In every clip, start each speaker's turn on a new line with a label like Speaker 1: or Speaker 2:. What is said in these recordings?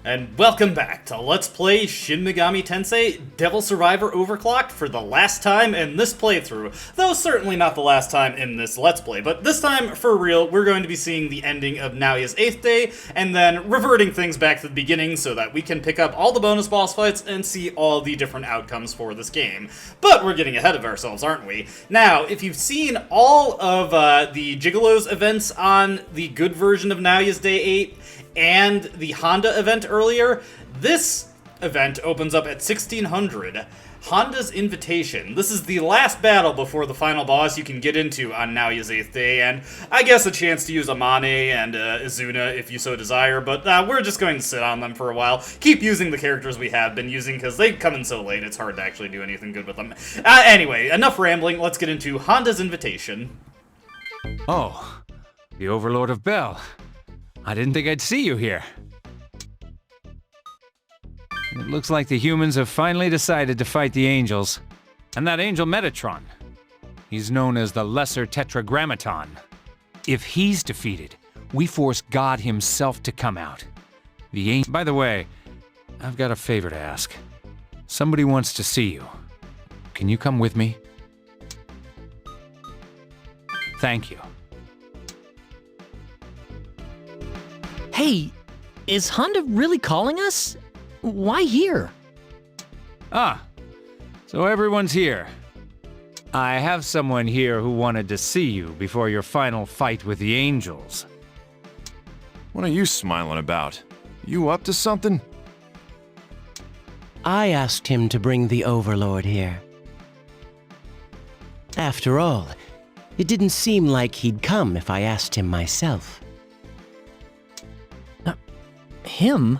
Speaker 1: And welcome back to Let's Play Shin Megami Tensei Devil Survivor Overclocked for the last time in this playthrough. Though certainly not the last time in this Let's Play, but this time, for real, we're going to be seeing the ending of Naoya's 8th day, and then reverting things back to the beginning so that we can pick up all the bonus boss fights and see all the different outcomes for this game. But we're getting ahead of ourselves, aren't we? Now, if you've seen all of the Gigolo's events on the good version of Naoya's Day 8, and the Honda event earlier, this event opens up at 1600. Honda's Invitation. This is the last battle before the final boss you can get into on Naoya's 8th day, and I guess a chance to use Amane and Izuna if you so desire, but we're just going to sit on them for a while. Keep using the characters we have been using, because they come in so late, it's hard to actually do anything good with them. Anyway, enough rambling, let's get into Honda's Invitation.
Speaker 2: Oh, the Overlord of Bel. I didn't think I'd see you here. It looks like the humans have finally decided to fight the angels. And that angel Metatron. He's known as the Lesser Tetragrammaton. If he's defeated, we force God himself to come out. The angel... By the way, I've got a favor to ask. Somebody wants to see you. Can you come with me? Thank you.
Speaker 3: Hey, is Honda really calling us? Why here?
Speaker 2: Ah, so everyone's here. I have someone here who wanted to see you before your final fight with the angels.
Speaker 4: What are you smiling about? You up to something?
Speaker 5: I asked him to bring the Overlord here. After all, it didn't seem like he'd come if I asked him myself.
Speaker 3: Him?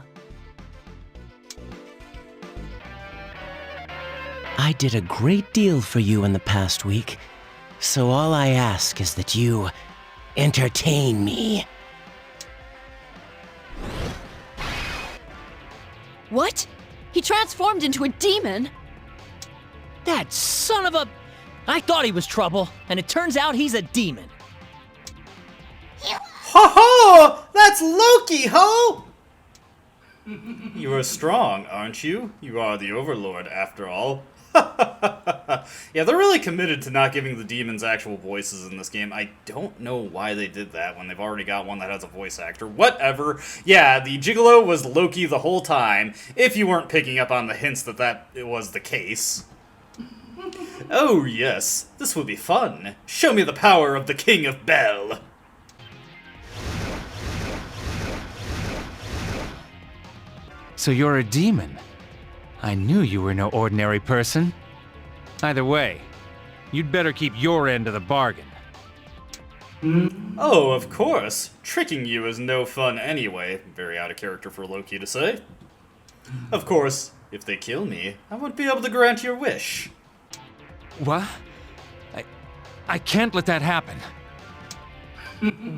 Speaker 5: I did a great deal for you in the past week, so all I ask is that you entertain me.
Speaker 6: What? He transformed into a demon?
Speaker 3: That son of a... I thought he was trouble, and it turns out he's a demon.
Speaker 1: Ho ho! That's Loki, ho! You are strong, aren't you? You are the Overlord, after all. Yeah, they're really committed to not giving the demons actual voices in this game. I don't know why they did that when they've already got one that has a voice actor. Whatever. Yeah, the Gigolo was Loki the whole time, if you weren't picking up on the hints that it was the case. Oh yes, this will be fun. Show me the power of the King of Bel.
Speaker 2: So you're a demon. I knew you were no ordinary person. Either way, you'd better keep your end of the bargain.
Speaker 1: Oh, of course. Tricking you is no fun anyway. Very out of character for Loki to say. Of course, if they kill me, I won't be able to grant your wish.
Speaker 2: What? I can't let that happen.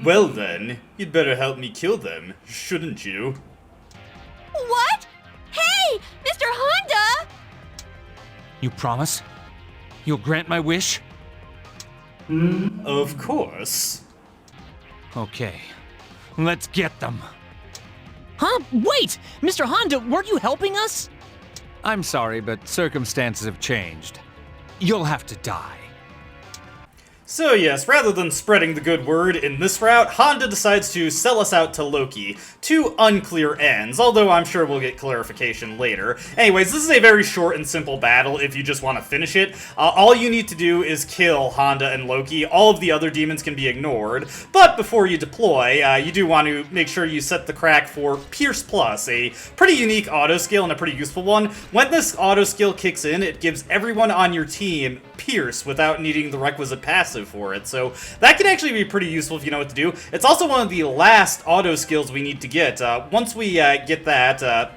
Speaker 1: Well then, you'd better help me kill them, shouldn't you?
Speaker 6: What? Hey, Mr. Honda!
Speaker 2: You promise? You'll grant my wish?
Speaker 1: Of course.
Speaker 2: Okay, let's get them.
Speaker 3: Huh? Wait! Mr. Honda, weren't you helping us?
Speaker 2: I'm sorry, but circumstances have changed. You'll have to die.
Speaker 1: So yes, rather than spreading the good word in this route, Honda decides to sell us out to Loki. Two unclear ends, although I'm sure we'll get clarification later. Anyways, this is a very short and simple battle if you just want to finish it. All you need to do is kill Honda and Loki. All of the other demons can be ignored. But before you deploy, you do want to make sure you set the crack for Pierce Plus, a pretty unique auto skill and a pretty useful one. When this auto skill kicks in, it gives everyone on your team Pierce without needing the requisite passive for it, so that can actually be pretty useful if you know what to do. It's also one of the last auto skills we need to get. Once we get that,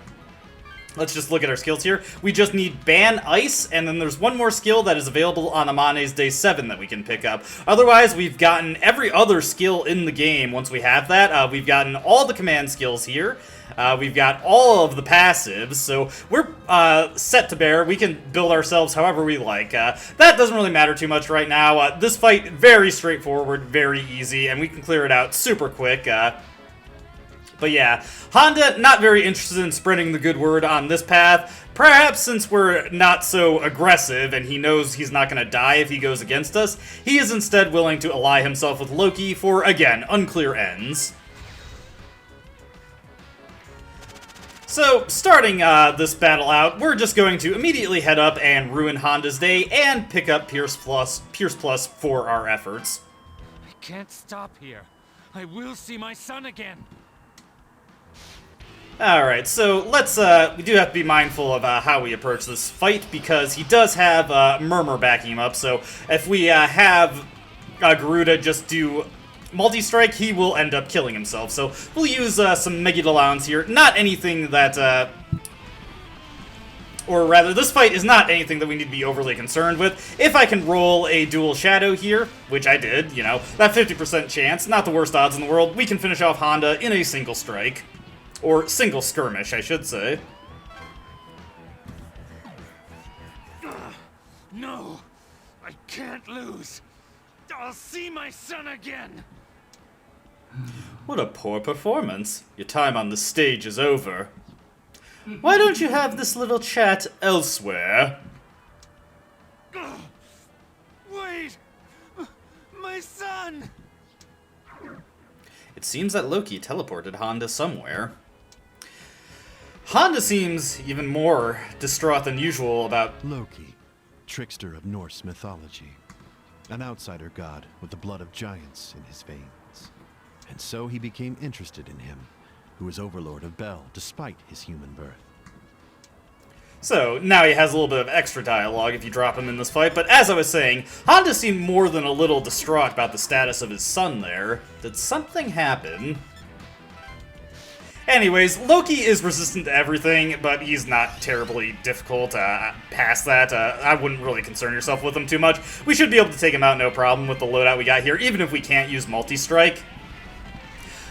Speaker 1: let's just look at our skills here. We just need Ban Ice, and then there's one more skill that is available on Amane's Day 7 that we can pick up. Otherwise, we've gotten every other skill in the game once we have that. We've gotten all the command skills here. We've got all of the passives, so we're set to bear. We can build ourselves however we like. That doesn't really matter too much right now. This fight, very straightforward, very easy, and we can clear it out super quick. But yeah, Honda not very interested in spreading the good word on this path. Perhaps since we're not so aggressive and he knows he's not going to die if he goes against us, he is instead willing to ally himself with Loki for, again, unclear ends. So, starting this battle out, we're just going to immediately head up and ruin Honda's day and pick up Pierce Plus for our efforts.
Speaker 2: I can't stop here. I will see my son again.
Speaker 1: Alright, so let's, we do have to be mindful of how we approach this fight, because he does have Murmur backing him up, so if we have Garuda just do multi-strike, he will end up killing himself. So we'll use some Megidolons here, not anything that, or rather, this fight is not anything that we need to be overly concerned with. If I can roll a dual shadow here, which I did, you know, that 50% chance, not the worst odds in the world, we can finish off Honda in a single strike. Or single skirmish, I should say.
Speaker 2: No, I can't lose. I'll see my son again.
Speaker 1: What a poor performance. Your time on the stage is over. Why don't you have this little chat elsewhere?
Speaker 2: Wait! My son!
Speaker 1: It seems that Loki teleported Honda somewhere. Honda seems even more distraught than usual about...
Speaker 7: Loki, trickster of Norse mythology. An outsider god with the blood of giants in his veins. And so he became interested in him, who is overlord of Bel despite his human birth.
Speaker 1: So, now he has a little bit of extra dialogue if you drop him in this fight, but as I was saying, Honda seemed more than a little distraught about the status of his son there. Did something happen? Anyways, Loki is resistant to everything, but he's not terribly difficult past that. I wouldn't really concern yourself with him too much. We should be able to take him out no problem with the loadout we got here, even if we can't use multi-strike.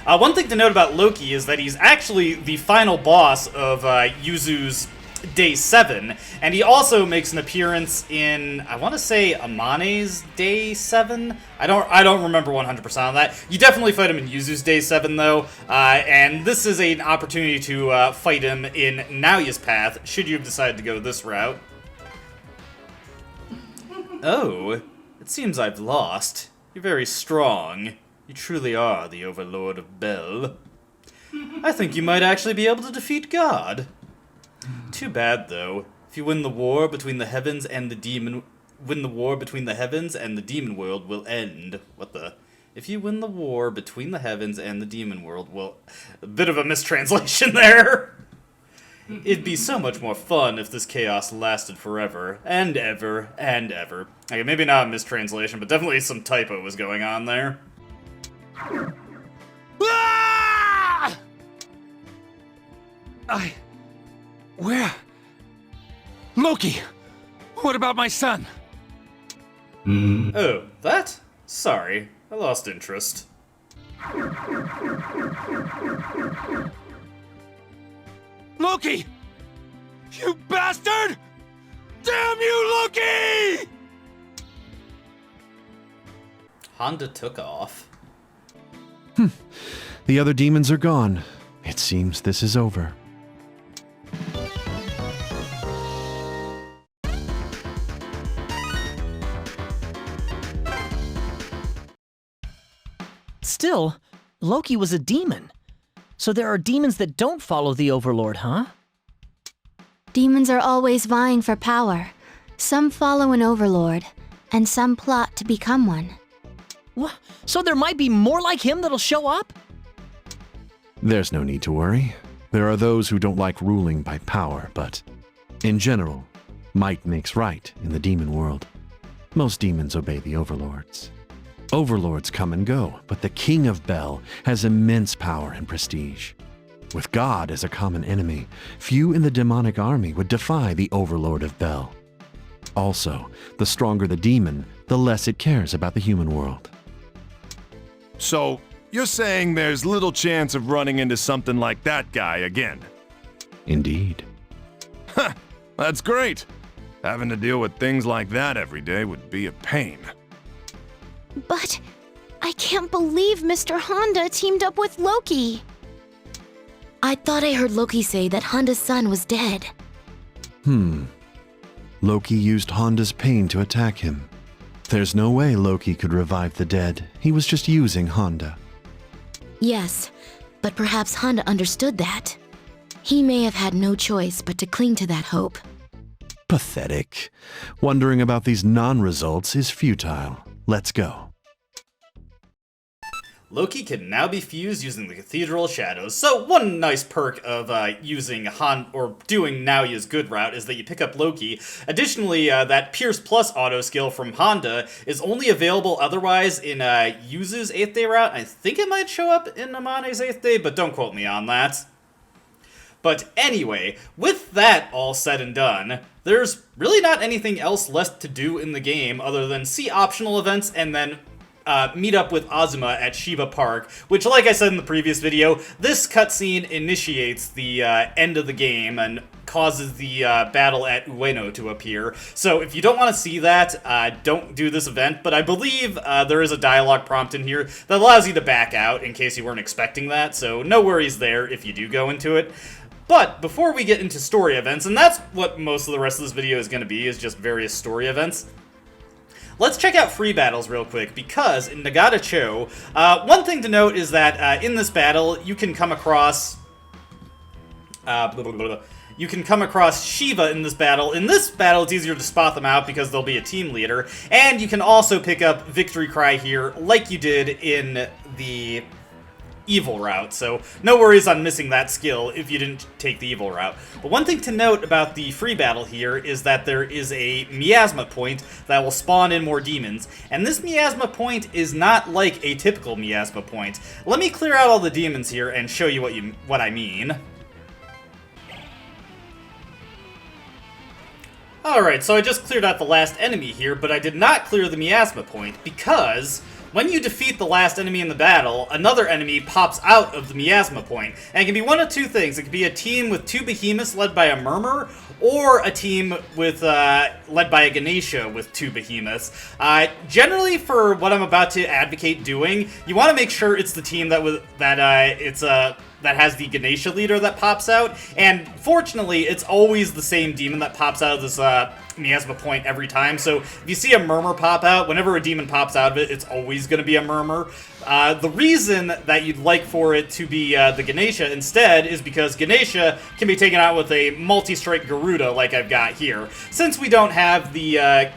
Speaker 1: One thing to note about Loki is that he's actually the final boss of Yuzu's Day 7, and he also makes an appearance in, I want to say, Amane's Day 7? I don't remember 100% on that. You definitely fight him in Yuzu's Day 7, though, and this is an opportunity to fight him in Naoya's path, should you have decided to go this route. Oh, it seems I've lost. You're very strong. You truly are the Overlord of Bel. I think you might actually be able to defeat God. Too bad, though. If you win the war between the heavens and the demon... Win the war between the heavens and the demon world will end. What the... If you win the war between the heavens and the demon world will... A bit of a mistranslation there. It'd be so much more fun if this chaos lasted forever. And ever. And ever. Okay, maybe not a mistranslation, but definitely some typo was going on there.
Speaker 2: Ah! Where? Loki! What about my son?
Speaker 1: Oh, that? Sorry, I lost interest.
Speaker 2: Loki! You bastard! Damn you, Loki!
Speaker 1: Honda took off.
Speaker 7: The other demons are gone. It seems this is over.
Speaker 3: Still, Loki was a demon. So there are demons that don't follow the Overlord, huh?
Speaker 8: Demons are always vying for power. Some follow an overlord, and some plot to become one.
Speaker 3: What? So there might be more like him that'll show up?
Speaker 7: There's no need to worry. There are those who don't like ruling by power, but in general, might makes right in the demon world. Most demons obey the overlords. Overlords come and go, but the King of Bel has immense power and prestige. With God as a common enemy, few in the demonic army would defy the Overlord of Bel. Also, the stronger the demon, the less it cares about the human world.
Speaker 4: So, you're saying there's little chance of running into something like that guy again?
Speaker 7: Indeed.
Speaker 4: Huh, that's great. Having to deal with things like that every day would be a pain.
Speaker 8: But I can't believe Mr. Honda teamed up with Loki. I thought I heard Loki say that Honda's son was dead.
Speaker 7: Loki used Honda's pain to attack him. There's no way Loki could revive the dead. He was just using Honda.
Speaker 8: Yes, but perhaps Honda understood that. He may have had no choice but to cling to that hope.
Speaker 7: Pathetic. Wondering about these non-results is futile. Let's go.
Speaker 1: Loki can now be fused using the Cathedral Shadows. So one nice perk of using doing Naoya's good route is that you pick up Loki. Additionally, that Pierce Plus auto skill from Honda is only available otherwise in Yuzu's 8th day route. I think it might show up in Amane's 8th day, but don't quote me on that. But anyway, with that all said and done, there's really not anything else left to do in the game other than see optional events and then meet up with Azuma at Shiba Park, which, like I said in the previous video, this cutscene initiates the end of the game and causes the battle at Ueno to appear. So if you don't want to see that, don't do this event, but I believe there is a dialogue prompt in here that allows you to back out in case you weren't expecting that, so no worries there if you do go into it. But before we get into story events, and that's what most of the rest of this video is going to be, is just various story events, let's check out free battles real quick, because in Nagata-cho, one thing to note is that in this battle, you can come across Shiva in this battle. In this battle, it's easier to spot them out because there'll be a team leader, and you can also pick up Victory Cry here like you did in the evil route, so no worries on missing that skill if you didn't take the evil route. But one thing to note about the free battle here is that there is a miasma point that will spawn in more demons, and this miasma point is not like a typical miasma point. Let me clear out all the demons here and show you what I mean. Alright, so I just cleared out the last enemy here, but I did not clear the miasma point because when you defeat the last enemy in the battle, another enemy pops out of the miasma point. And it can be one of two things. It could be a team with 2 behemoths led by a murmur, or a team with led by a Ganesha with 2 behemoths. Generally, for what I'm about to advocate doing, you want to make sure it's the team that has the Ganesha leader that pops out, and fortunately, it's always the same demon that pops out of this miasma point every time. So if you see a murmur pop out, whenever a demon pops out of it, it's always going to be a murmur. The reason that you'd like for it to be the Ganesha instead is because Ganesha can be taken out with a multi-strike Garuda like I've got here. Since we don't have the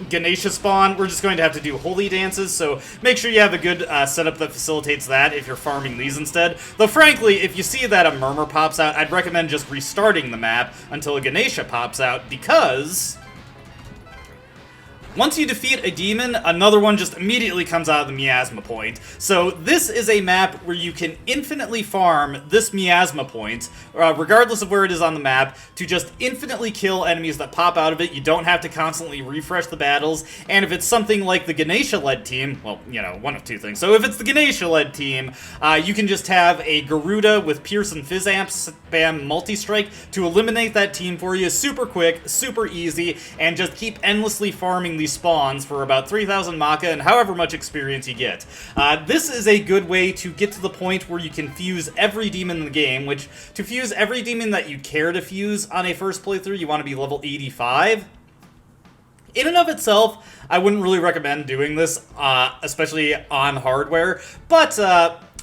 Speaker 1: Ganesha spawn, we're just going to have to do holy dances, so make sure you have a good setup that facilitates that if you're farming these instead. Though frankly, if you see that a murmur pops out, I'd recommend just restarting the map until a Ganesha pops out, because once you defeat a demon, another one just immediately comes out of the miasma point. So this is a map where you can infinitely farm this miasma point, regardless of where it is on the map, to just infinitely kill enemies that pop out of it. You don't have to constantly refresh the battles, and if it's something like the Ganesha-led team, well, you know, one of two things. So if it's the Ganesha-led team, you can just have a Garuda with Pierce and Fizz Amp spam multi-strike to eliminate that team for you. Super quick, super easy, and just keep endlessly farming these spawns for about 3,000 Maka and however much experience you get. This is a good way to get to the point where you can fuse every demon in the game, which, to fuse every demon that you care to fuse on a first playthrough, you want to be level 85. In and of itself, I wouldn't really recommend doing this, especially on hardware, but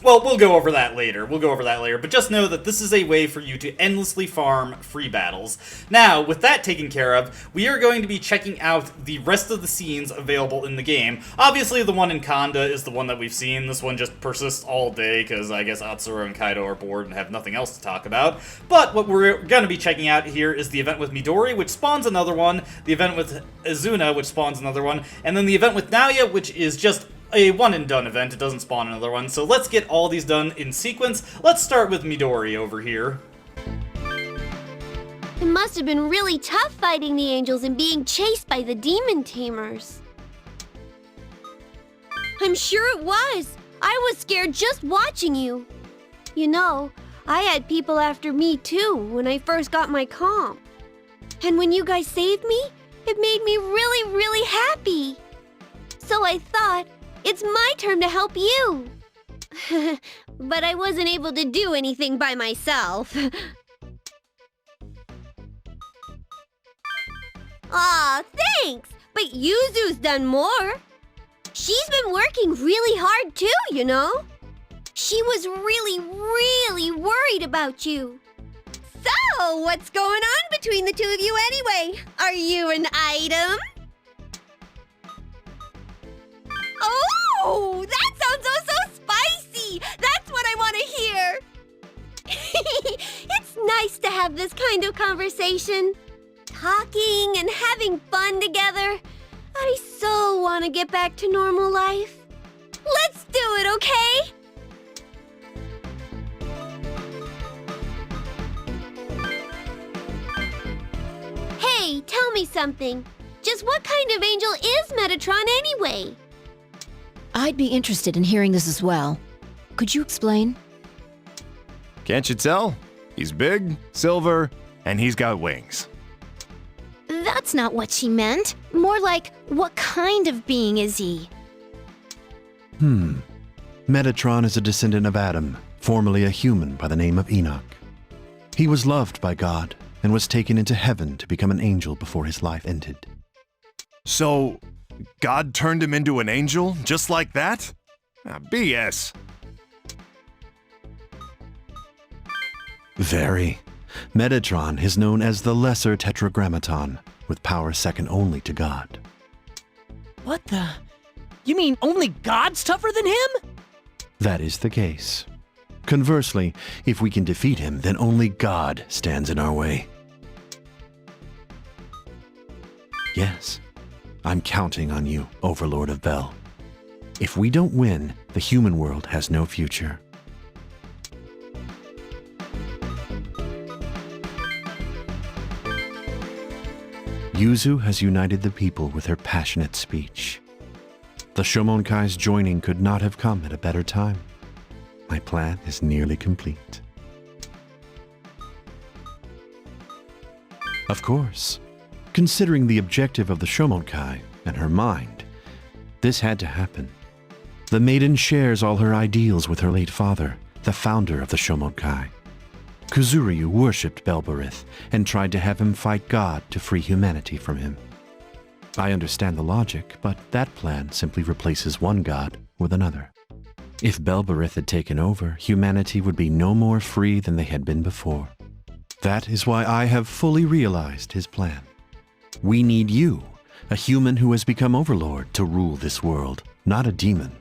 Speaker 1: well, we'll go over that later. But just know that this is a way for you to endlessly farm free battles. Now, with that taken care of, we are going to be checking out the rest of the scenes available in the game. Obviously, the one in Kanda is the one that we've seen. This one just persists all day, because I guess Atsuro and Kaido are bored and have nothing else to talk about. But what we're going to be checking out here is the event with Midori, which spawns another one, the event with Izuna, which spawns another one, and then the event with Naoya, which is just a one-and-done event. It doesn't spawn another one. So let's get all these done in sequence. Let's start with Midori over here.
Speaker 9: It must have been really tough fighting the angels and being chased by the demon tamers. I'm sure it was. I was scared just watching you. You know, I had people after me too when I first got my comp. And when you guys saved me, it made me really, really happy. So I thought, it's my turn to help you. But I wasn't able to do anything by myself. Aw, thanks! But Yuzu's done more. She's been working really hard too, you know? She was really worried about you. So, what's going on between the two of you anyway? Are you an item? Oh, that sounds oh so spicy! That's what I want to hear! It's nice to have this kind of conversation. Talking and having fun together. I so want to get back to normal life. Let's do it, okay? Hey, tell me something. Just what kind of angel is Metatron anyway?
Speaker 6: I'd be interested in hearing this as well. Could you explain?
Speaker 4: Can't you tell? He's big, silver, and he's got wings.
Speaker 8: That's not what she meant. More like, what kind of being is he?
Speaker 7: Metatron is a descendant of Adam, formerly a human by the name of Enoch. He was loved by God and was taken into heaven to become an angel before his life ended.
Speaker 4: So, God turned him into an angel just like that? BS.
Speaker 7: Very. Metatron is known as the Lesser Tetragrammaton, with power second only to God.
Speaker 3: What the? You mean only God's tougher than him?
Speaker 7: That is the case. Conversely, if we can defeat him, then only God stands in our way. Yes, I'm counting on you, Overlord of Bel. If we don't win, the human world has no future. Yuzu has united the people with her passionate speech. The Shomonkai's joining could not have come at a better time. My plan is nearly complete. Of course, considering the objective of the Shomonkai and her mind, this had to happen. The maiden shares all her ideals with her late father, the founder of the Shomonkai. Kuzuryu worshipped Belberith and tried to have him fight God to free humanity from him. I understand the logic, but that plan simply replaces one god with another. If Belberith had taken over, humanity would be no more free than they had been before. That is why I have fully realized his plan. We need you, a human who has become Overlord, to rule this world, not a demon.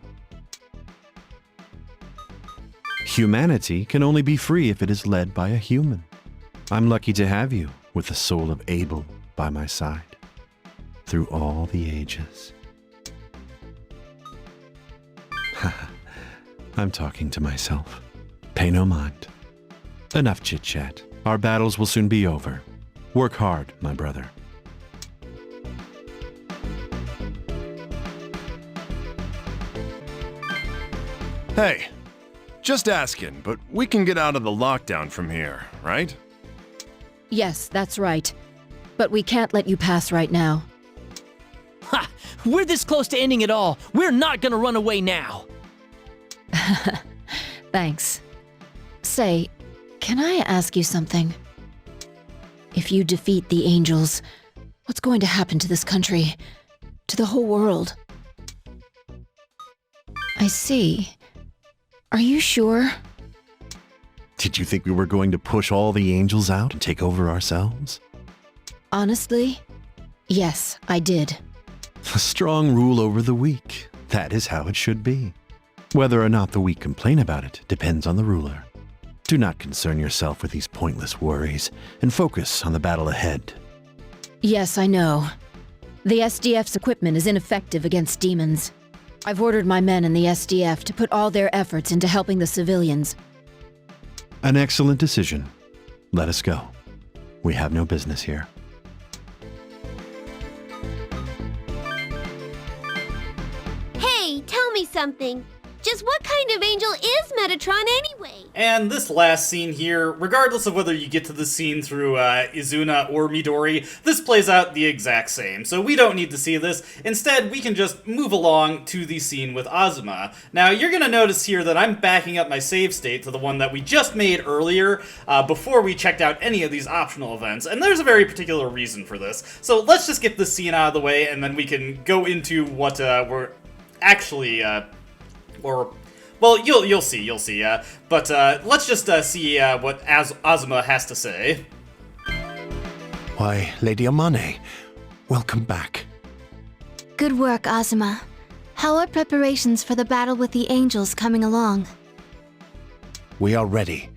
Speaker 7: Humanity can only be free if it is led by a human. I'm lucky to have you, with the soul of Abel by my side, through all the ages. I'm talking to myself. Pay no mind. Enough chit-chat. Our battles will soon be over. Work hard, my brother.
Speaker 4: Hey, just asking, but we can get out of the lockdown from here, right?
Speaker 6: Yes, that's right. But we can't let you pass right now.
Speaker 3: Ha! We're this close to ending it all. We're not gonna run away now.
Speaker 6: Thanks. Say, can I ask you something? If you defeat the angels, what's going to happen to this country? To the whole world? I see. Are you sure?
Speaker 7: Did you think we were going to push all the angels out and take over ourselves?
Speaker 6: Honestly, yes, I did.
Speaker 7: A strong rule over the weak. That is how it should be. Whether or not the weak complain about it depends on the ruler. Do not concern yourself with these pointless worries and focus on the battle ahead.
Speaker 6: Yes, I know. The SDF's equipment is ineffective against demons. I've ordered my men in the SDF to put all their efforts into helping the civilians.
Speaker 7: An excellent decision. Let us go. We have no business here.
Speaker 9: Hey, tell me something. Just what kind of angel is Metatron anyway?
Speaker 1: And this last scene here, regardless of whether you get to the scene through Izuna or Midori, this plays out the exact same, so we don't need to see this. Instead, we can just move along to the scene with Azuma. Now, you're going to notice here that I'm backing up my save state to the one that we just made earlier, before we checked out any of these optional events, and there's a very particular reason for this. So let's just get this scene out of the way, and then we can go into what we're actually... well, you'll see, but let's just see what Azuma has to say.
Speaker 10: Why, Lady Amane, welcome back.
Speaker 8: Good work, Azuma. How are preparations for the battle with the angels coming along?
Speaker 10: We are ready.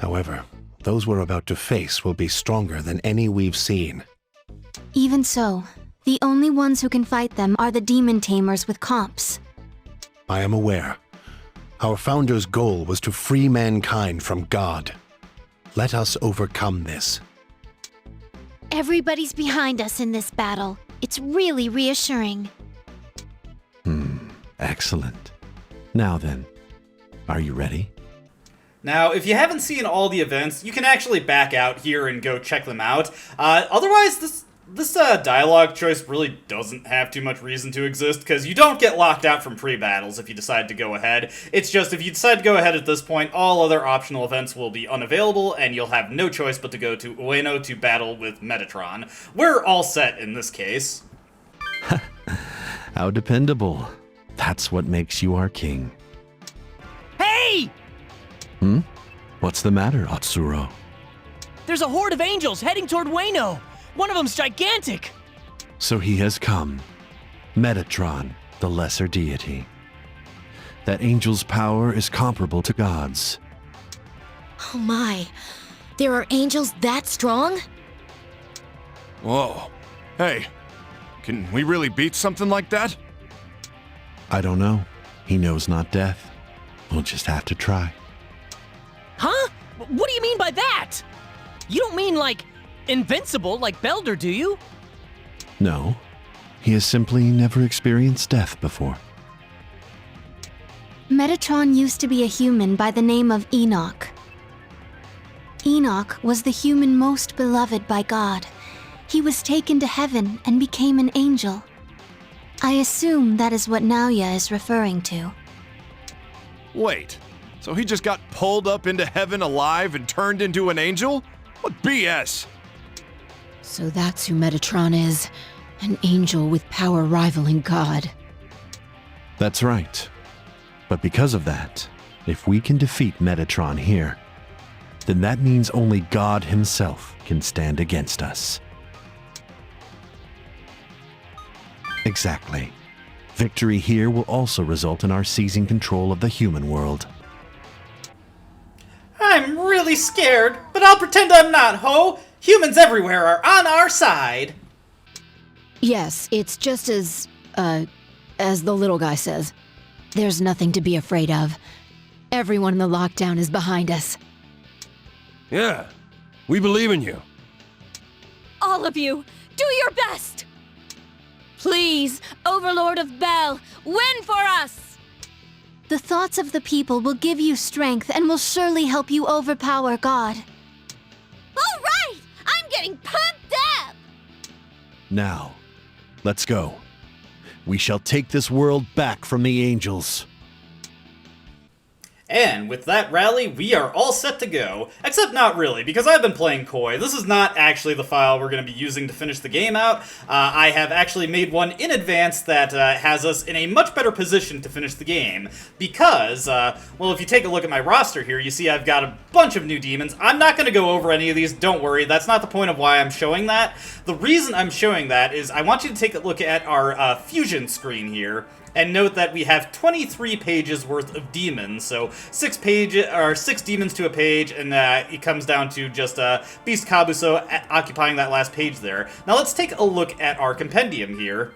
Speaker 10: However, those we're about to face will be stronger than any we've seen.
Speaker 8: Even so, the only ones who can fight them are the demon tamers with comps.
Speaker 10: I am aware. Our founder's goal was to free mankind from God. Let us overcome this.
Speaker 8: Everybody's behind us in this battle. It's really reassuring.
Speaker 7: Excellent. Now then, are you ready?
Speaker 1: Now, if you haven't seen all the events, you can actually back out here and go check them out. Otherwise, this dialogue choice really doesn't have too much reason to exist, because you don't get locked out from pre-battles if you decide to go ahead. It's just, if you decide to go ahead at this point, all other optional events will be unavailable, and you'll have no choice but to go to Ueno to battle with Metatron. We're all set in this case.
Speaker 7: How dependable. That's what makes you our king.
Speaker 3: Hey!
Speaker 7: What's the matter, Atsuro?
Speaker 3: There's a horde of angels heading toward Ueno. One of them's gigantic.
Speaker 7: So he has come. Metatron, the lesser deity. That angel's power is comparable to God's.
Speaker 6: Oh my. There are angels that strong?
Speaker 4: Whoa. Hey, can we really beat something like that?
Speaker 7: I don't know. He knows not death. We'll just have to try.
Speaker 3: Huh? What do you mean by that? You don't mean, like, invincible like Belder, do you?
Speaker 7: No. He has simply never experienced death before.
Speaker 8: Metatron used to be a human by the name of Enoch. Enoch was the human most beloved by God. He was taken to heaven and became an angel. I assume that is what Naoya is referring to.
Speaker 4: Wait, so he just got pulled up into heaven alive and turned into an angel? What BS?
Speaker 6: So that's who Metatron is. An angel with power rivaling God.
Speaker 7: That's right. But because of that, if we can defeat Metatron here, then that means only God himself can stand against us. Exactly. Victory here will also result in our seizing control of the human world.
Speaker 1: I'm really scared, but I'll pretend I'm not, ho! Humans everywhere are on our side!
Speaker 6: Yes, it's just as the little guy says. There's nothing to be afraid of. Everyone in the lockdown is behind us.
Speaker 11: Yeah, we believe in you.
Speaker 9: All of you, do your best! Please, Overlord of Bel, win for us!
Speaker 8: The thoughts of the people will give you strength and will surely help you overpower God.
Speaker 9: All right! I'm getting pumped up!
Speaker 7: Now, let's go. We shall take this world back from the angels.
Speaker 1: And with that rally, we are all set to go. Except not really, because I've been playing coy. This is not actually the file we're going to be using to finish the game out. I have actually made one in advance that has us in a much better position to finish the game. Because, well, if you take a look at my roster here, you see I've got a bunch of new demons. I'm not going to go over any of these, don't worry. That's not the point of why I'm showing that. The reason I'm showing that is I want you to take a look at our fusion screen here. And note that we have 23 pages worth of demons, so 6 demons to a page, and it comes down to just Beast Kabuso occupying that last page there. Now let's take a look at our compendium here.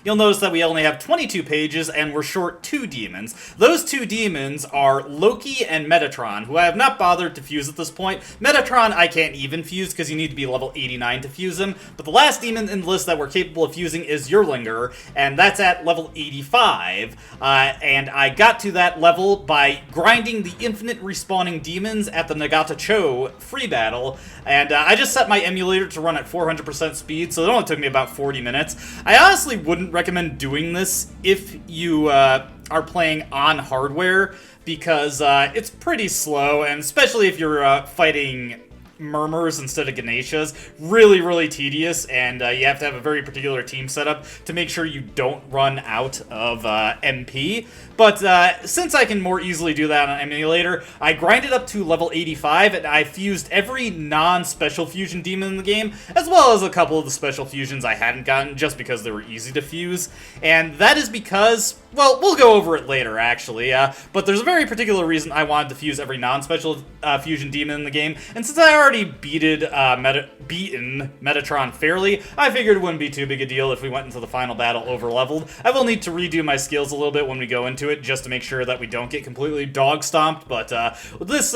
Speaker 1: you'll notice that we only have 22 pages and we're short 2 demons. Those 2 demons are Loki and Metatron, who I have not bothered to fuse at this point. Metatron I can't even fuse because you need to be level 89 to fuse him, but the last demon in the list that we're capable of fusing is Yerlinger, and that's at level 85, and I got to that level by grinding the infinite respawning demons at the Nagata Cho free battle, and I just set my emulator to run at 400% speed, so it only took me about 40 minutes. I honestly wouldn't recommend doing this if you are playing on hardware, because it's pretty slow, and especially if you're fighting murmurs instead of Ganeshas, really tedious, and you have to have a very particular team setup to make sure you don't run out of MP. But since I can more easily do that on emulator, I grinded up to level 85, and I fused every non-special fusion demon in the game, as well as a couple of the special fusions I hadn't gotten, just because they were easy to fuse. And that is because, well, we'll go over it later, actually, but there's a very particular reason I wanted to fuse every non-special fusion demon in the game, and since I already beaten Metatron fairly, I figured it wouldn't be too big a deal if we went into the final battle over-leveled. I will need to redo my skills a little bit when we go into it, just to make sure that we don't get completely dog-stomped, but this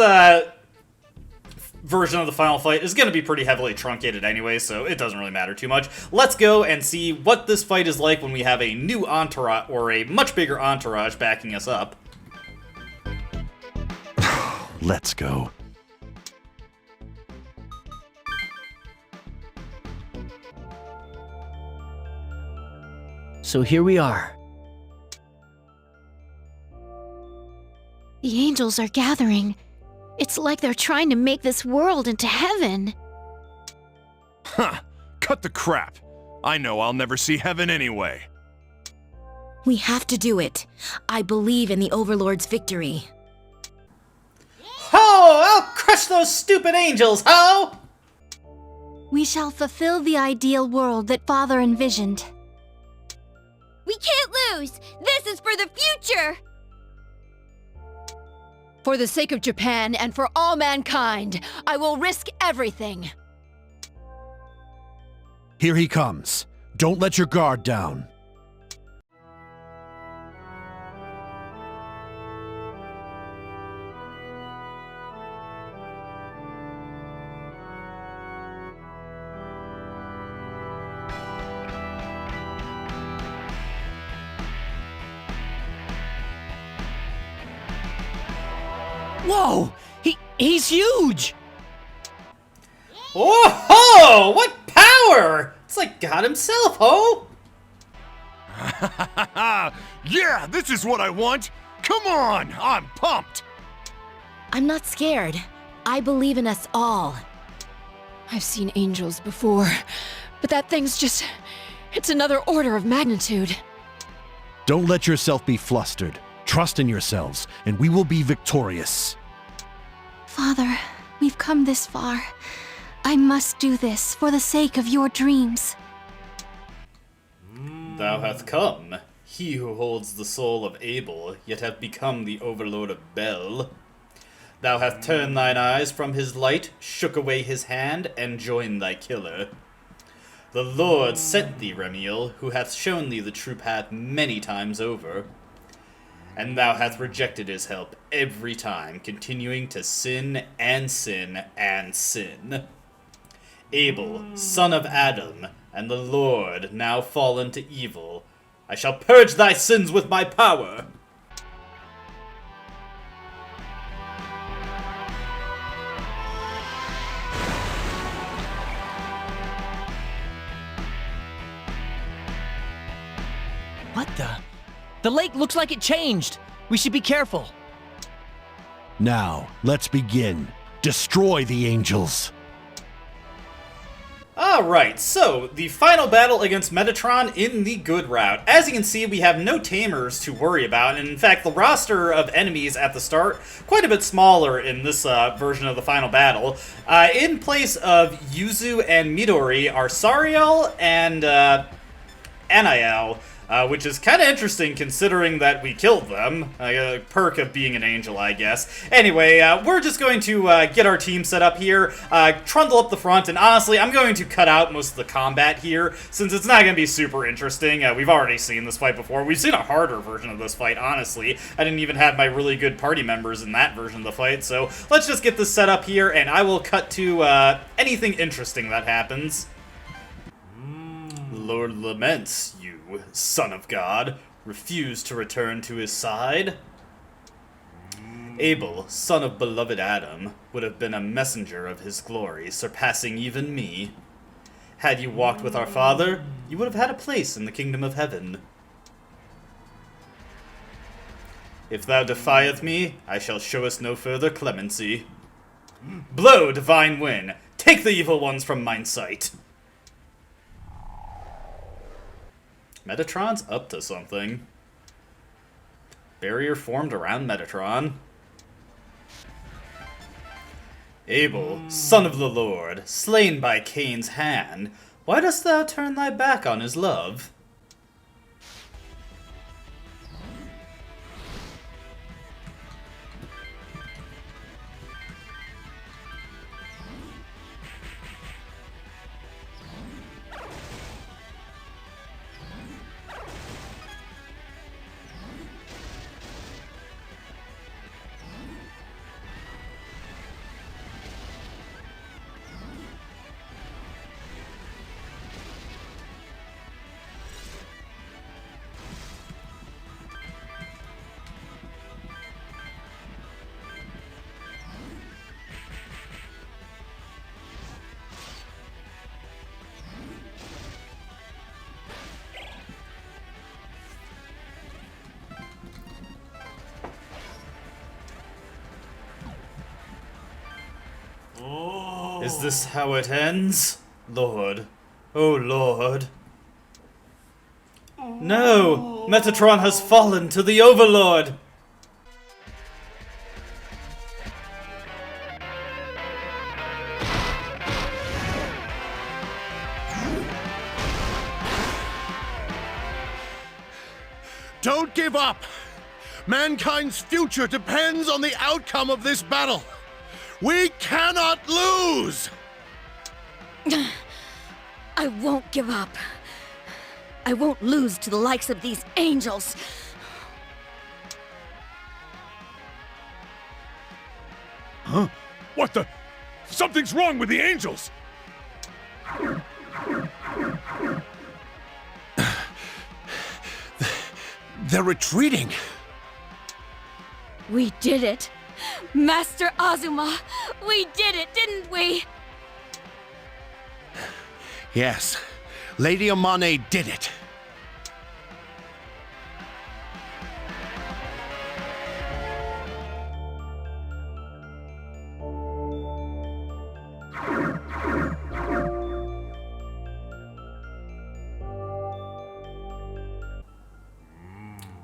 Speaker 1: version of the final fight is going to be pretty heavily truncated anyway, so it doesn't really matter too much. Let's go and see what this fight is like when we have a new entourage, or a much bigger entourage, backing us up.
Speaker 7: Let's go.
Speaker 3: So here we are.
Speaker 8: The angels are gathering. It's like they're trying to make this world into heaven.
Speaker 4: Huh. Cut the crap. I know I'll never see heaven anyway.
Speaker 12: We have to do it. I believe in the Overlord's victory.
Speaker 1: Ho! I'll crush those stupid angels, ho!
Speaker 8: We shall fulfill the ideal world that Father envisioned.
Speaker 9: We can't lose! This is for the future!
Speaker 6: For the sake of Japan and for all mankind, I will risk everything.
Speaker 7: Here he comes. Don't let your guard down.
Speaker 3: Whoa! He's huge!
Speaker 1: Whoa! What power! It's like God himself, ho!
Speaker 4: Yeah, this is what I want! Come on! I'm pumped!
Speaker 12: I'm not scared. I believe in us all.
Speaker 6: I've seen angels before, but that thing's just... it's another order of magnitude.
Speaker 7: Don't let yourself be flustered. Trust in yourselves, and we will be victorious.
Speaker 8: Father, we've come this far. I must do this for the sake of your dreams.
Speaker 1: Thou hath come, he who holds the soul of Abel, yet hath become the overlord of Bel. Thou hath turned thine eyes from his light, shook away his hand, and joined thy killer. The Lord sent thee, Remiel, who hath shown thee the true path many times over. And thou hast rejected his help every time, continuing to sin and sin and sin. Abel, son of Adam, and the Lord, now fallen to evil, I shall purge thy sins with my power.
Speaker 3: What the? The lake looks like it changed. We should be careful.
Speaker 7: Now, let's begin. Destroy the angels.
Speaker 1: Alright, so, the final battle against Metatron in the good route. As you can see, we have no tamers to worry about, and in fact, the roster of enemies at the start, quite a bit smaller in this version of the final battle. In place of Yuzu and Midori are Sariel and Anael. which is kind of interesting considering that we killed them. A perk of being an angel, I guess. Anyway, we're just going to get our team set up here, trundle up the front, and honestly, I'm going to cut out most of the combat here, since it's not going to be super interesting. We've already seen this fight before. We've seen a harder version of this fight, honestly. I didn't even have my really good party members in that version of the fight, so let's just get this set up here, and I will cut to anything interesting that happens. Lord laments, you son of God, refuse to return to his side. Abel, son of beloved Adam, would have been a messenger of his glory, surpassing even me. Had you walked with our father, you would have had a place in the kingdom of heaven. If thou defieth me, I shall show us no further clemency. Blow, divine wind! Take the evil ones from mine sight! Metatron's up to something. Barrier formed around Metatron. Abel, son of the Lord, slain by Cain's hand, why dost thou turn thy back on his love? Is this how it ends? Lord. Oh, Lord. No! Metatron has fallen to the Overlord!
Speaker 4: Don't give up! Mankind's future depends on the outcome of this battle! We cannot lose!
Speaker 12: I won't give up. I won't lose to the likes of these angels.
Speaker 11: Huh? What the? Something's wrong with the angels!
Speaker 4: They're retreating.
Speaker 12: We did it. Master Azuma, we did it, didn't we?
Speaker 4: Yes, Lady Amane did it.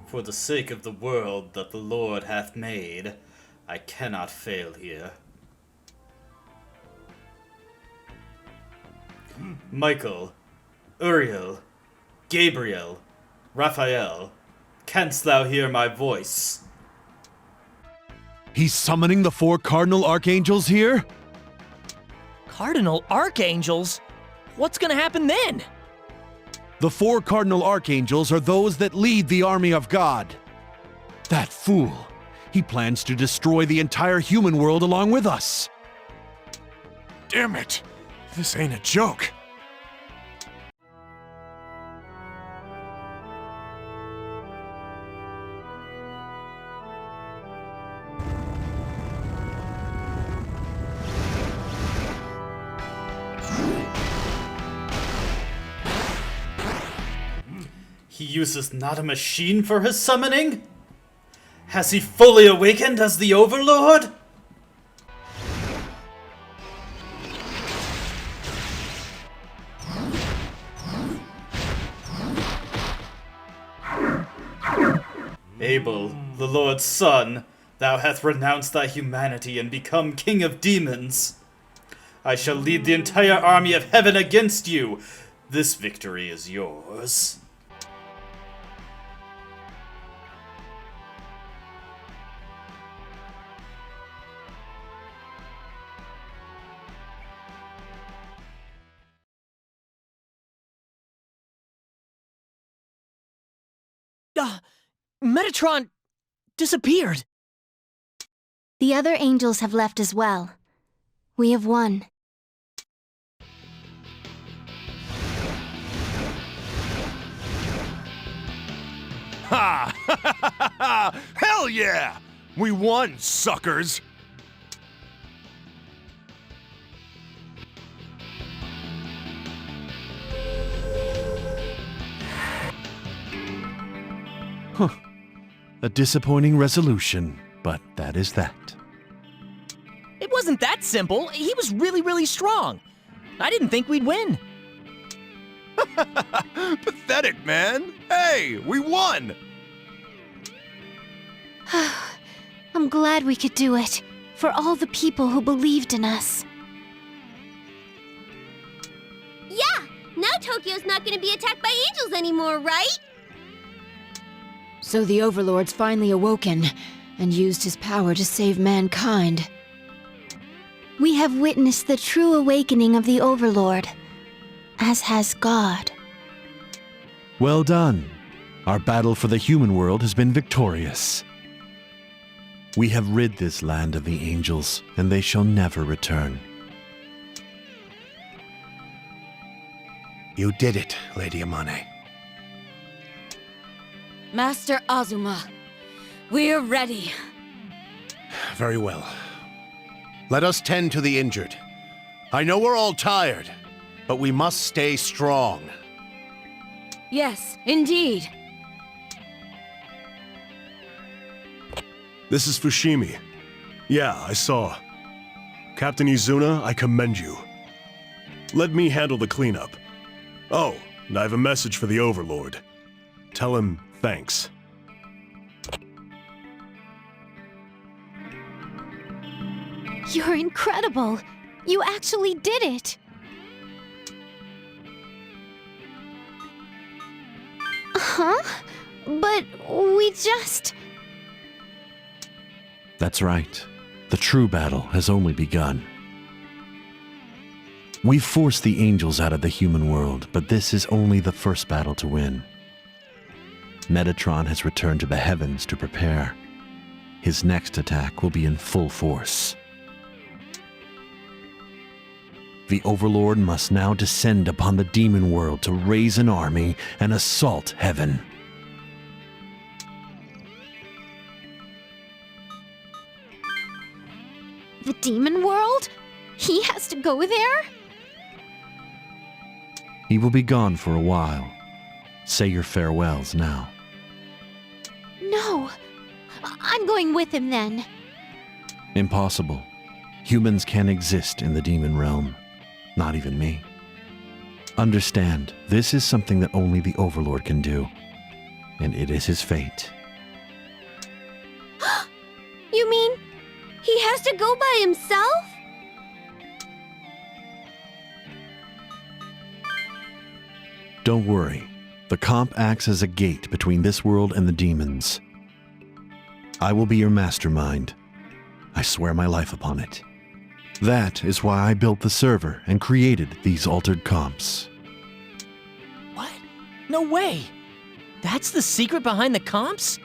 Speaker 1: For the sake of the world that the Lord hath made, I cannot fail here. Michael, Uriel, Gabriel, Raphael, canst thou hear my voice?
Speaker 7: He's summoning the 4 cardinal archangels here?
Speaker 3: Cardinal Archangels? What's gonna happen then?
Speaker 7: The 4 cardinal archangels are those that lead the army of God. That fool. He plans to destroy the entire human world along with us.
Speaker 4: Damn it! This ain't a joke.
Speaker 1: He uses not a machine for his summoning? Has he fully awakened as the Overlord? Abel, the Lord's son, thou hast renounced thy humanity and become king of demons. I shall lead the entire army of heaven against you. This victory is yours.
Speaker 3: Metatron disappeared.
Speaker 8: The other angels have left as well. We have won.
Speaker 11: Ha! Hell yeah! We won, suckers!
Speaker 7: A disappointing resolution, but that is that.
Speaker 3: It wasn't that simple. He was really, really strong. I didn't think we'd win.
Speaker 11: Pathetic, man! Hey, we won!
Speaker 8: I'm glad we could do it. For all the people who believed in us.
Speaker 9: Yeah! Now Tokyo's not gonna be attacked by angels anymore, right?
Speaker 6: So the Overlord's finally awoken and used his power to save mankind.
Speaker 8: We have witnessed the true awakening of the Overlord, as has God.
Speaker 7: Well done. Our battle for the human world has been victorious. We have rid this land of the angels, and they shall never return.
Speaker 10: You did it, Lady Amane.
Speaker 12: Master Azuma, we're ready.
Speaker 10: Very well. Let us tend to the injured. I know we're all tired, but we must stay strong.
Speaker 12: Yes, indeed.
Speaker 11: This is Fushimi. Yeah, I saw. Captain Izuna, I commend you. Let me handle the cleanup. Oh, and I have a message for the Overlord. Tell him thanks.
Speaker 8: You're incredible. You actually did it. Huh? But we just...
Speaker 7: That's right. The true battle has only begun. We've forced the angels out of the human world, but this is only the first battle to win. Metatron has returned to the heavens to prepare. His next attack will be in full force. The Overlord must now descend upon the demon world to raise an army and assault heaven.
Speaker 8: The demon world? He has to go there?
Speaker 7: He will be gone for a while. Say your farewells now.
Speaker 8: No. I'm going with him then.
Speaker 7: Impossible. Humans can't exist in the demon realm. Not even me. Understand, this is something that only the Overlord can do. And it is his fate.
Speaker 9: You mean he has to go by himself?
Speaker 7: Don't worry. The comp acts as a gate between this world and the demons. I will be your mastermind. I swear my life upon it. That is why I built the server and created these altered comps.
Speaker 3: What? No way. That's the secret behind the comps?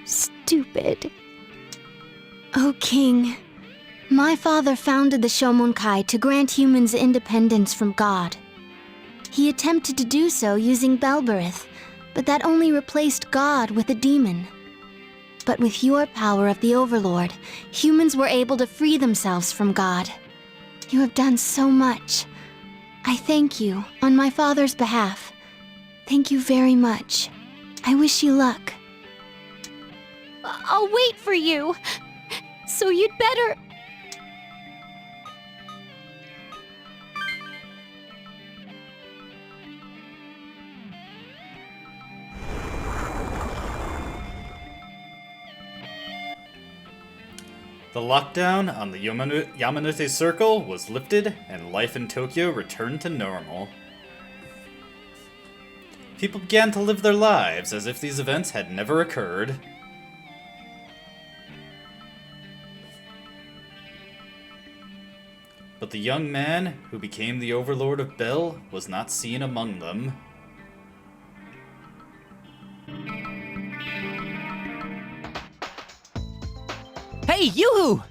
Speaker 8: Stupid. O King, my father founded the Shomonkai to grant humans independence from God. He attempted to do so using Belberith, but that only replaced God with a demon. But with your power of the Overlord, humans were able to free themselves from God. You have done so much. I thank you on my father's behalf. Thank you very much. I wish you luck. I'll wait for you. So you'd better...
Speaker 1: The lockdown on the Yamanote Circle was lifted, and life in Tokyo returned to normal. People began to live their lives as if these events had never occurred. But the young man who became the Overlord of Bel was not seen among them.
Speaker 3: Hey, yoo-hoo!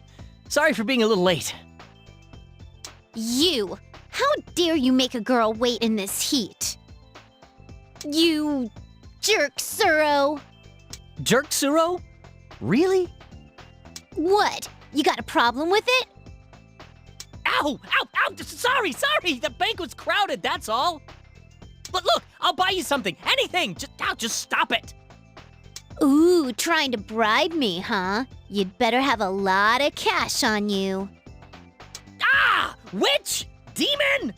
Speaker 3: Sorry for being a little late.
Speaker 8: You! How dare you make a girl wait in this heat? You jerk, Suro!
Speaker 3: Jerk Suro? Really?
Speaker 8: What? You got a problem with it?
Speaker 3: Ow! Ow! Ow! Sorry! The bank was crowded, that's all! But look, I'll buy you something! Anything! Just stop it!
Speaker 8: Ooh, trying to bribe me, huh? You'd better have a lot of cash on you.
Speaker 3: Ah! Witch! Demon!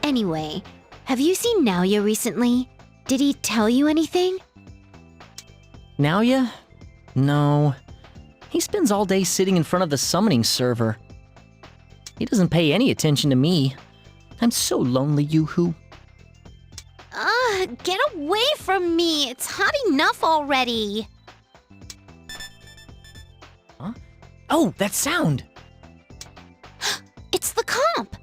Speaker 8: Anyway, have you seen Naoya recently? Did he tell you anything?
Speaker 3: Naoya? No. He spends all day sitting in front of the summoning server. He doesn't pay any attention to me. I'm so lonely, Yoo-hoo.
Speaker 8: Get away from me! It's hot enough already!
Speaker 3: Huh? Oh, that sound!
Speaker 8: It's the comp!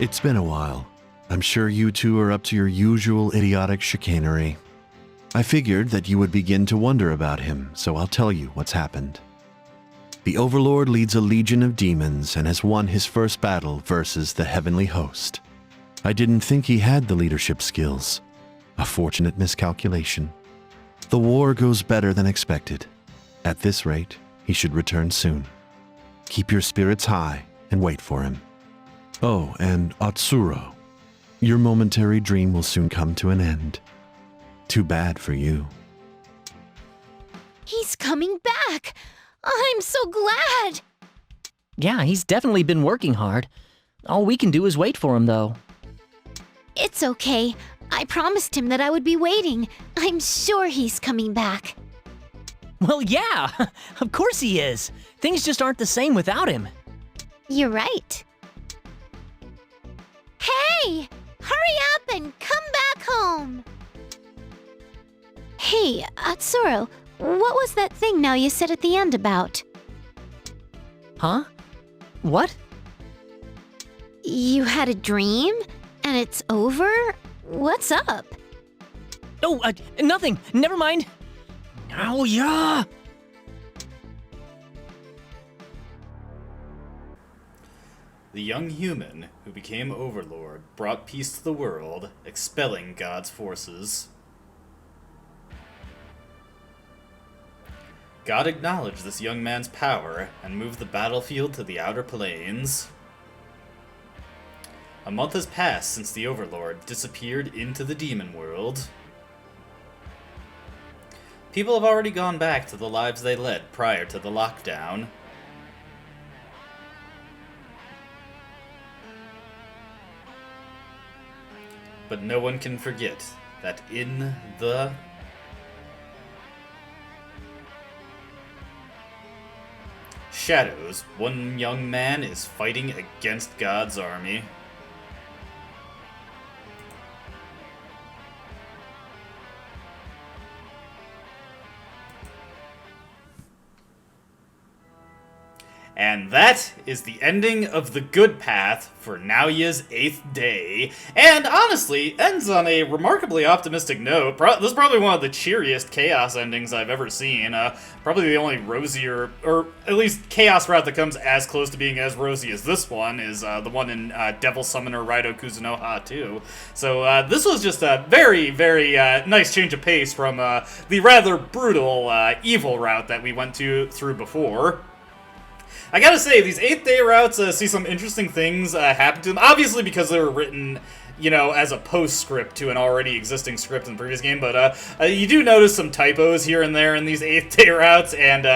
Speaker 7: It's been a while. I'm sure you two are up to your usual idiotic chicanery. I figured that you would begin to wonder about him, so I'll tell you what's happened. The Overlord leads a legion of demons and has won his first battle versus the heavenly host. I didn't think he had the leadership skills. A fortunate miscalculation. The war goes better than expected. At this rate, he should return soon. Keep your spirits high and wait for him. Oh, and Atsuro, your momentary dream will soon come to an end. Too bad for you.
Speaker 8: He's coming back! I'm so glad!
Speaker 3: Yeah, he's definitely been working hard. All we can do is wait for him, though.
Speaker 8: It's okay. I promised him that I would be waiting. I'm sure he's coming back.
Speaker 3: Well, yeah! Of course he is! Things just aren't the same without him.
Speaker 8: You're right. Hey! Hurry up and come back home! Hey, Atsuro, what was that thing now you said at the end about?
Speaker 3: Huh? What?
Speaker 8: You had a dream? And it's over? What's up?
Speaker 3: Oh, nothing. Never mind. Oh, yeah!
Speaker 1: The young human who became Overlord brought peace to the world, expelling God's forces. God acknowledged this young man's power and moved the battlefield to the outer planes. A month has passed since the Overlord disappeared into the demon world. People have already gone back to the lives they led prior to the lockdown. But no one can forget that in the shadows, one young man is fighting against God's army. And that is the ending of the good path for Naoya's 8th day. And honestly, ends on a remarkably optimistic note. This is probably one of the cheeriest Chaos endings I've ever seen. Probably the only rosier, or at least Chaos route that comes as close to being as rosy as this one is the one in Devil Summoner Raido Kuzunoha 2. So this was just a very, very nice change of pace from the rather brutal evil route that we went through before. I gotta say, these 8th day routes see some interesting things happen to them. Obviously because they were written, you know, as a postscript to an already existing script in the previous game, but you do notice some typos here and there in these 8th day routes, and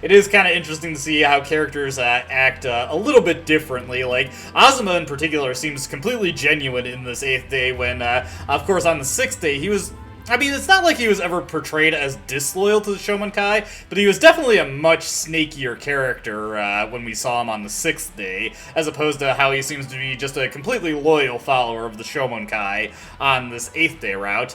Speaker 1: it is kind of interesting to see how characters act a little bit differently. Like, Azuma in particular seems completely genuine in this 8th day when, of course, on the 6th day, he was... I mean, it's not like he was ever portrayed as disloyal to the Shomonkai, but he was definitely a much snakier character when we saw him on the 6th day, as opposed to how he seems to be just a completely loyal follower of the Shomonkai on this 8th day route.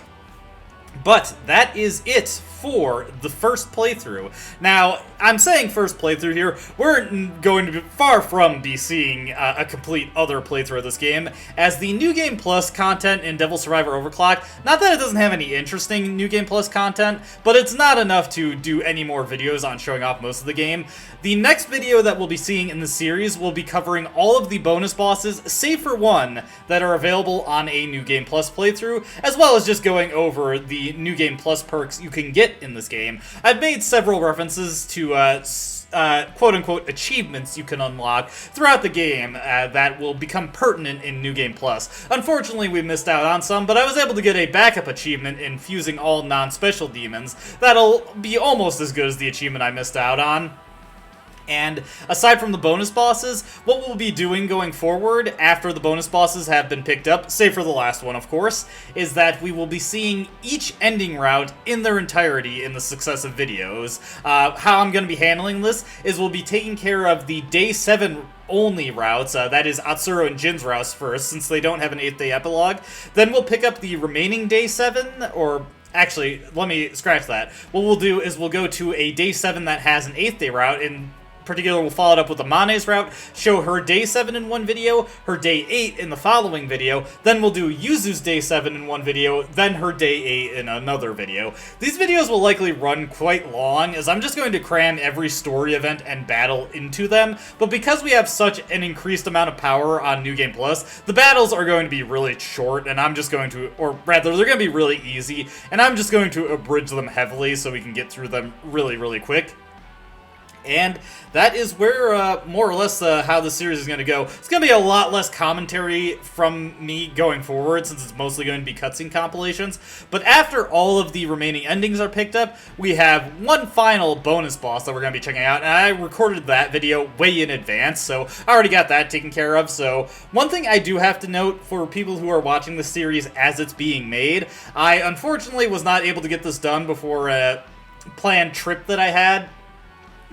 Speaker 1: But that is it for the first playthrough. Now, I'm saying first playthrough here, we're going to be far from be seeing a complete other playthrough of this game, as the New Game Plus content in Devil Survivor Overclocked, not that it doesn't have any interesting New Game Plus content, but it's not enough to do any more videos on showing off most of the game. The next video that we'll be seeing in the series will be covering all of the bonus bosses, save for one, that are available on a New Game Plus playthrough, as well as just going over the New Game Plus perks you can get in this game. I've made several references to quote-unquote achievements you can unlock throughout the game that will become pertinent in New Game Plus. Unfortunately, we missed out on some, but I was able to get a backup achievement in fusing all non-special demons that'll be almost as good as the achievement I missed out on. And aside from the bonus bosses, what we'll be doing going forward after the bonus bosses have been picked up, save for the last one of course, is that we will be seeing each ending route in their entirety in the successive videos. How I'm going to be handling this is we'll be taking care of the Day 7 only routes, that is Atsuro and Jin's routes first, since they don't have an 8th day epilogue. Then we'll pick up the remaining Day 7, or actually, let me scratch that. What we'll do is we'll go to a Day 7 that has an 8th day route, in particular, we'll follow it up with the Mane's route, show her Day 7 in one video, her Day 8 in the following video, then we'll do Yuzu's Day 7 in one video, then her Day 8 in another video. These videos will likely run quite long, as I'm just going to cram every story event and battle into them, but because we have such an increased amount of power on New Game Plus, the battles are going to be really short, and I'm just going to, or rather, they're going to be really easy, and I'm just going to abridge them heavily so we can get through them really, really quick. And that is where, more or less, how the series is going to go. It's going to be a lot less commentary from me going forward, since it's mostly going to be cutscene compilations. But after all of the remaining endings are picked up, we have one final bonus boss that we're going to be checking out. And I recorded that video way in advance, so I already got that taken care of. So one thing I do have to note for people who are watching the series as it's being made, I unfortunately was not able to get this done before a planned trip that I had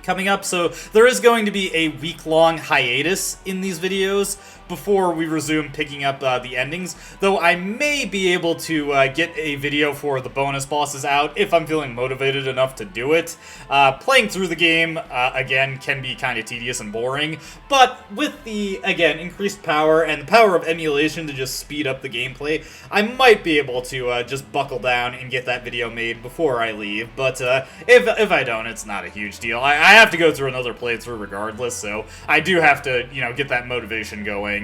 Speaker 1: coming up, so there is going to be a week-long hiatus in these videos before we resume picking up the endings, though I may be able to get a video for the bonus bosses out if I'm feeling motivated enough to do it. Playing through the game, again, can be kind of tedious and boring, but with the, again, increased power and the power of emulation to just speed up the gameplay, I might be able to just buckle down and get that video made before I leave, but if I don't, it's not a huge deal. I have to go through another playthrough regardless, so I do have to, you know, get that motivation going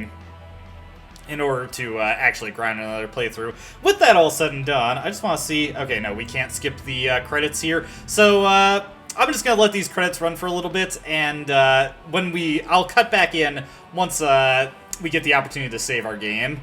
Speaker 1: in order to actually grind another playthrough. With that all said and done, I just want to see... Okay, no, we can't skip the credits here. So, I'm just going to let these credits run for a little bit, and I'll cut back in once we get the opportunity to save our game.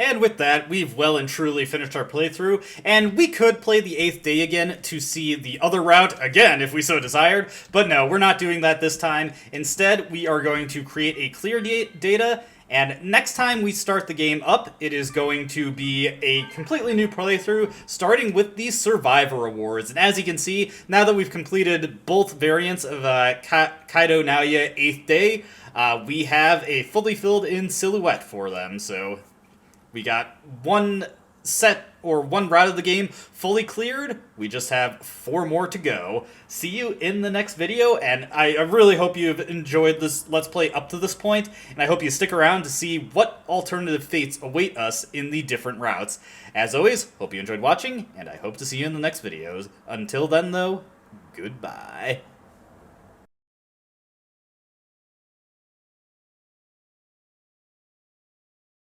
Speaker 1: And with that, we've well and truly finished our playthrough, and we could play the 8th day again to see the other route again if we so desired, but no, we're not doing that this time. Instead, we are going to create a clear data, and next time we start the game up, it is going to be a completely new playthrough, starting with the Survivor Awards. And as you can see, now that we've completed both variants of Kaido Naoya 8th day, we have a fully filled in silhouette for them, so... We got one set one route of the game fully cleared. We just have 4 more to go. See you in the next video, and I really hope you've enjoyed this Let's Play up to this point, and I hope you stick around to see what alternative fates await us in the different routes. As always, hope you enjoyed watching, and I hope to see you in the next videos. Until then, though, goodbye.